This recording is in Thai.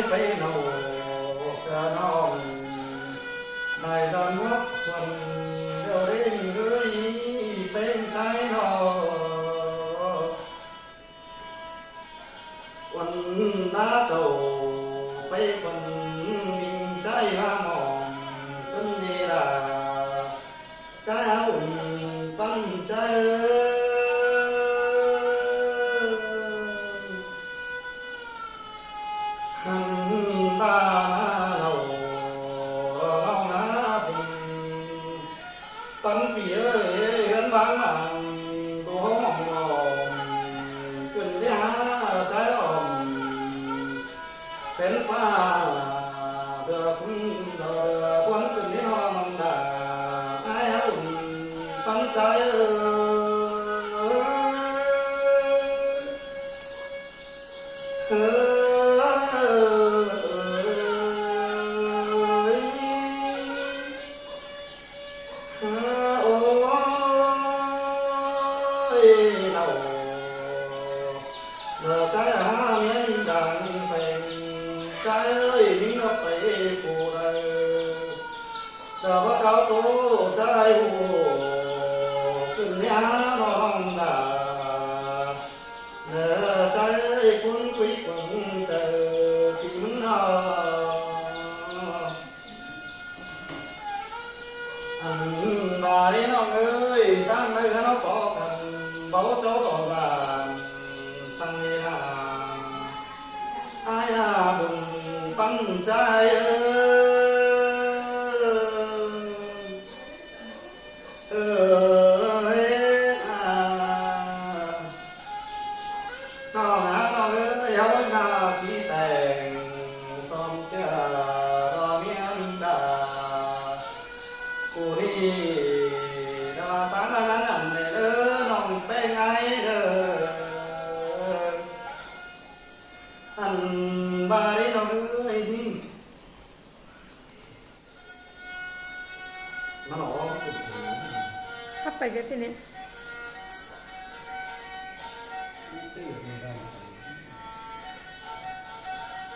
ไปโนสนองนายดำวัดส่วนเดี๋ยวได้เลยเป็นใจนอวันน้าเจ้าไปคนวิ่งใจมามองต้นดีลาใจอุ่นตั้งใจหันบ้าเราหน้าพิงปันปีเอ้ยเห็นบางหลังตัวห้องมองขึ้นเลี้ยใจอ่อนเป็นฟ้าเดือคุณเดือวันขึ้นที่ห้องมันด่าไอ้อุ่นปันใจใจหาเมียนดังเป็นใจเอ้ยยิ่งนับไปผู้ใดเดี๋ยวว่าเขาโตใจหูขึ้นเนี่ยน้องด่าเดี๋ยวใจคุณคุยกับเจอพี่มันนอันบาลีน้องเอ้ยตั้งใจน้องขอกันเบาโจต่อลานสังเวลาอายาบุญปันใจน้องหาน้องเอ้ยเอาไว้มาที่แต่งซ้อมเชื่อรอเมียมินดากูนี่กะลาตานั่นเด้อน้องเป็นไงเด้ออันบาลีน้องเอ้ยนี่มันออกถ้าไปจะเป็นเนี่ย